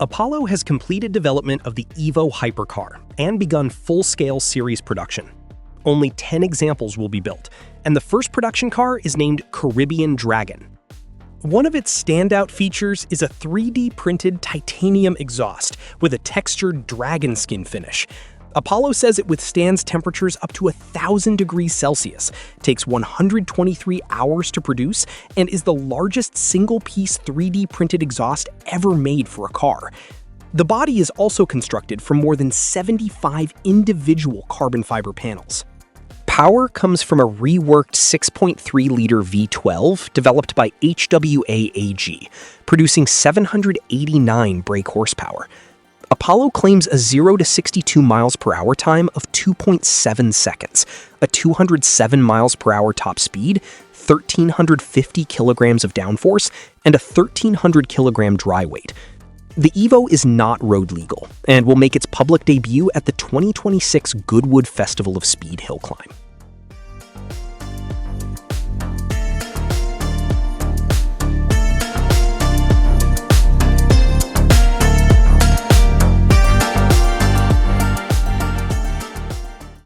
Apollo has completed development of the Evo Hypercar and begun full-scale series production. Only 10 examples will be built, and the first production car is named Caribbean Dragon. One of its standout features is a 3D printed titanium exhaust with a textured dragon skin finish. Apollo says it withstands temperatures up to 1,000 degrees Celsius, takes 123 hours to produce, and is the largest single-piece 3D printed exhaust ever made for a car. The body is also constructed from more than 75 individual carbon fiber panels. Power comes from a reworked 6.3-liter V12 developed by HWA AG, producing 789 brake horsepower. Apollo claims a 0 to 62 miles per hour time of 2.7 seconds, a 207 miles per hour top speed, 1,350 kilograms of downforce, and a 1,300 kilogram dry weight. The Evo is not road legal and will make its public debut at the 2026 Goodwood Festival of Speed hillclimb.